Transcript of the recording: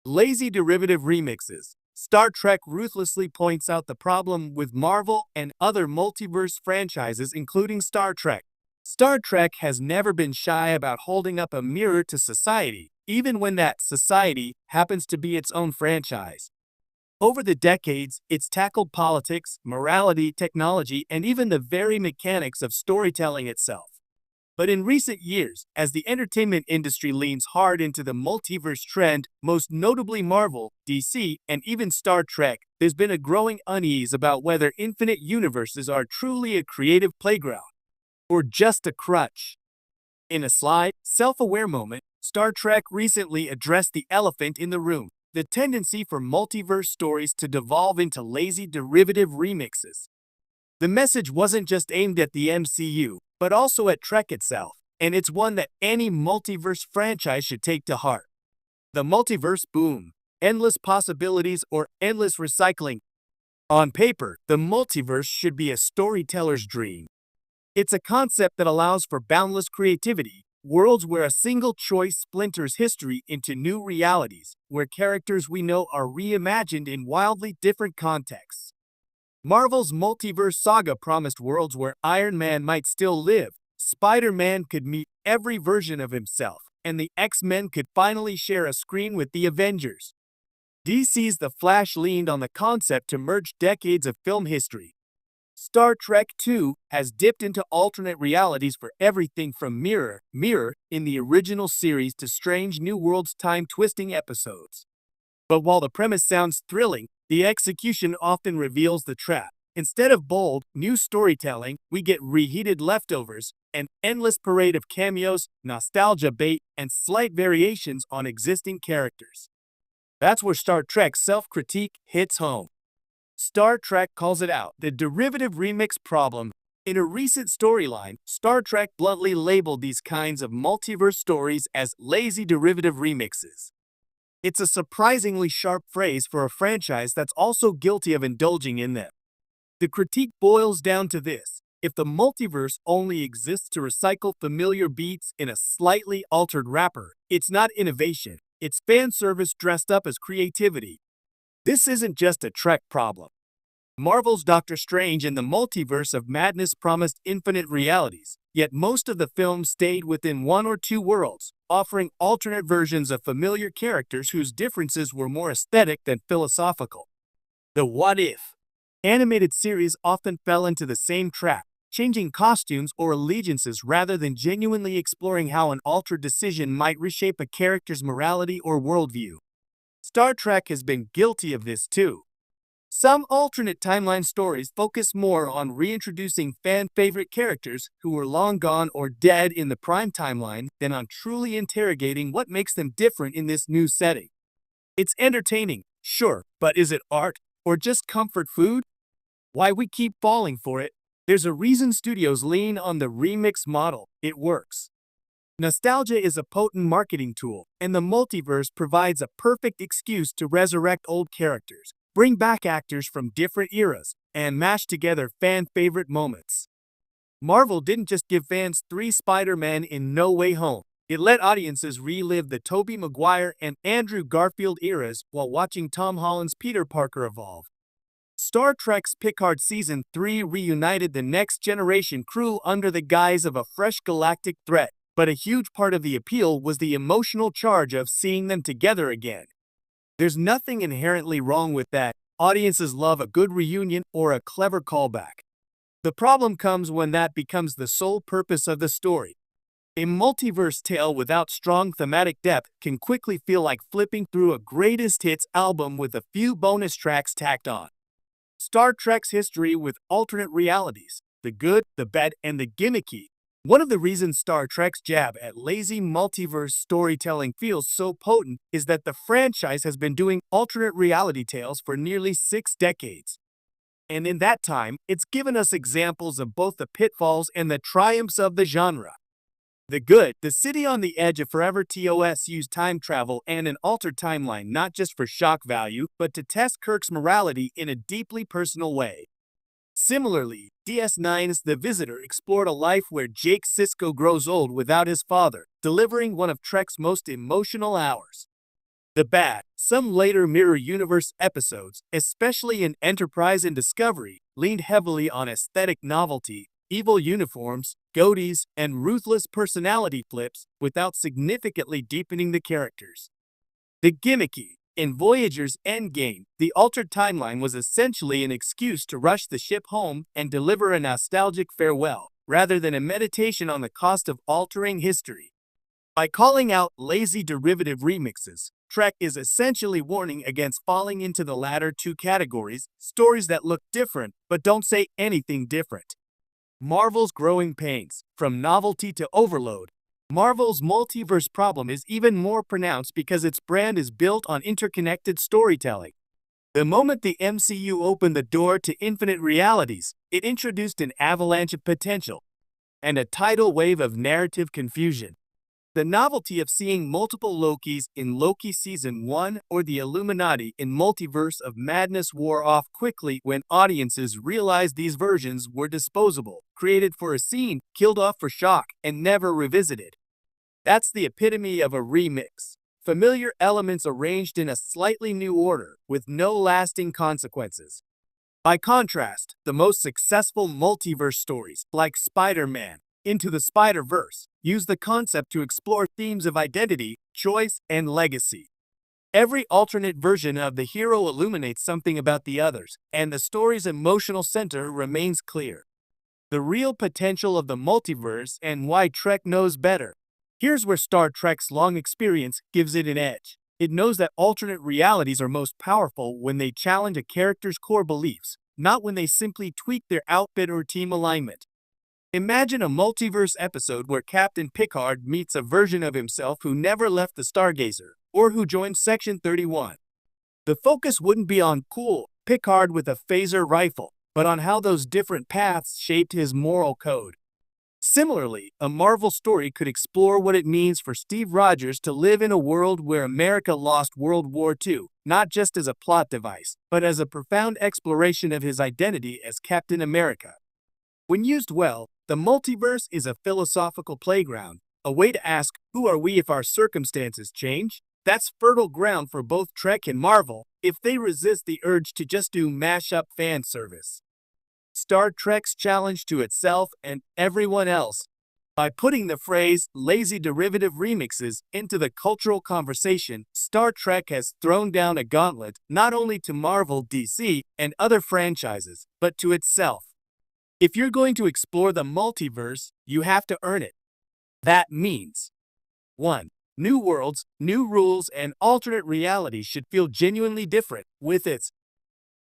Lazy derivative remixes. Star Trek ruthlessly points out the problem with Marvel and other multiverse franchises, including Star Trek. Star Trek has never been shy about holding up a mirror to society, even when that society happens to be its own franchise. Over the decades, it's tackled politics, morality, technology, and even the very mechanics of storytelling itself. But in recent years, as the entertainment industry leans hard into the multiverse trend, most notably Marvel, DC, and even Star Trek, there's been a growing unease about whether infinite universes are truly a creative playground or just a crutch. In a sly, self-aware moment, Star Trek recently addressed the elephant in the room, the tendency for multiverse stories to devolve into lazy derivative remixes. The message wasn't just aimed at the MCU, but also at Trek itself, and it's one that any multiverse franchise should take to heart. The multiverse boom, endless possibilities or endless recycling. On paper, the multiverse should be a storyteller's dream. It's a concept that allows for boundless creativity, worlds where a single choice splinters history into new realities, where characters we know are reimagined in wildly different contexts. Marvel's multiverse saga promised worlds where Iron Man might still live, Spider-Man could meet every version of himself, and the X-Men could finally share a screen with the Avengers. DC's The Flash leaned on the concept to merge decades of film history. Star Trek II has dipped into alternate realities for everything from Mirror in the original series to Strange New Worlds time-twisting episodes. But while the premise sounds thrilling, the execution often reveals the trap. Instead of bold, new storytelling, we get reheated leftovers, an endless parade of cameos, nostalgia bait, and slight variations on existing characters. That's where Star Trek's self-critique hits home. Star Trek calls it out, the derivative remix problem. In a recent storyline, Star Trek bluntly labeled these kinds of multiverse stories as lazy derivative remixes. It's a surprisingly sharp phrase for a franchise that's also guilty of indulging in them. The critique boils down to this: if the multiverse only exists to recycle familiar beats in a slightly altered wrapper, it's not innovation, it's fan service dressed up as creativity. This isn't just a Trek problem. Marvel's Doctor Strange in the Multiverse of Madness promised infinite realities, yet most of the film stayed within one or two worlds, offering alternate versions of familiar characters whose differences were more aesthetic than philosophical. The What If animated series often fell into the same trap, changing costumes or allegiances rather than genuinely exploring how an altered decision might reshape a character's morality or worldview. Star Trek has been guilty of this too. Some alternate timeline stories focus more on reintroducing fan-favorite characters who were long gone or dead in the prime timeline than on truly interrogating what makes them different in this new setting. It's entertaining, sure, but is it art or just comfort food? Why we keep falling for it? There's a reason studios lean on the remix model. It works. Nostalgia is a potent marketing tool, and the multiverse provides a perfect excuse to resurrect old characters, bring back actors from different eras, and mash together fan-favorite moments. Marvel didn't just give fans 3 Spider-Man in No Way Home. It let audiences relive the Tobey Maguire and Andrew Garfield eras while watching Tom Holland's Peter Parker evolve. Star Trek's Picard Season 3 reunited the Next Generation crew under the guise of a fresh galactic threat, but a huge part of the appeal was the emotional charge of seeing them together again. There's nothing inherently wrong with that. Audiences love a good reunion or a clever callback. The problem comes when that becomes the sole purpose of the story. A multiverse tale without strong thematic depth can quickly feel like flipping through a greatest hits album with a few bonus tracks tacked on. Star Trek's history with alternate realities, the good, the bad, and the gimmicky. One of the reasons Star Trek's jab at lazy multiverse storytelling feels so potent is that the franchise has been doing alternate reality tales for nearly 6 decades. And in that time, it's given us examples of both the pitfalls and the triumphs of the genre. The good, the city on the edge of forever TOS used time travel and an altered timeline not just for shock value, but to test Kirk's morality in a deeply personal way. Similarly, DS9's The Visitor explored a life where Jake Sisko grows old without his father, delivering one of Trek's most emotional hours. The bad, Some later Mirror Universe episodes, especially in Enterprise and Discovery, leaned heavily on aesthetic novelty, evil uniforms, goatees, and ruthless personality flips without significantly deepening the characters. The gimmicky. In Voyager's Endgame, the altered timeline was essentially an excuse to rush the ship home and deliver a nostalgic farewell, rather than a meditation on the cost of altering history. By calling out lazy derivative remixes, Trek is essentially warning against falling into the latter two categories, stories that look different but don't say anything different. Marvel's growing pains, from novelty to overload. Marvel's multiverse problem is even more pronounced because its brand is built on interconnected storytelling. The moment the MCU opened the door to infinite realities, it introduced an avalanche of potential and a tidal wave of narrative confusion. The novelty of seeing multiple Lokis in Loki Season 1 or the Illuminati in Multiverse of Madness wore off quickly when audiences realized these versions were disposable, created for a scene, killed off for shock, and never revisited. That's the epitome of a remix. Familiar elements arranged in a slightly new order, with no lasting consequences. By contrast, the most successful multiverse stories, like Spider-Man, Into the Spider-Verse, use the concept to explore themes of identity, choice, and legacy. Every alternate version of the hero illuminates something about the others, and the story's emotional center remains clear. The real potential of the multiverse and why Trek knows better. Here's where Star Trek's long experience gives it an edge. It knows that alternate realities are most powerful when they challenge a character's core beliefs, not when they simply tweak their outfit or team alignment. Imagine a multiverse episode where Captain Picard meets a version of himself who never left the Stargazer, or who joined Section 31. The focus wouldn't be on cool Picard with a phaser rifle, but on how those different paths shaped his moral code. Similarly, a Marvel story could explore what it means for Steve Rogers to live in a world where America lost World War II, not just as a plot device, but as a profound exploration of his identity as Captain America. When used well, the multiverse is a philosophical playground, a way to ask, who are we if our circumstances change? That's fertile ground for both Trek and Marvel, if they resist the urge to just do mash-up fan service. Star Trek's challenge to itself and everyone else. By putting the phrase lazy derivative remixes into the cultural conversation, Star Trek has thrown down a gauntlet not only to Marvel, DC, and other franchises, but to itself. If you're going to explore the multiverse, you have to earn it. That means 1. New worlds, new rules, and alternate realities should feel genuinely different, with its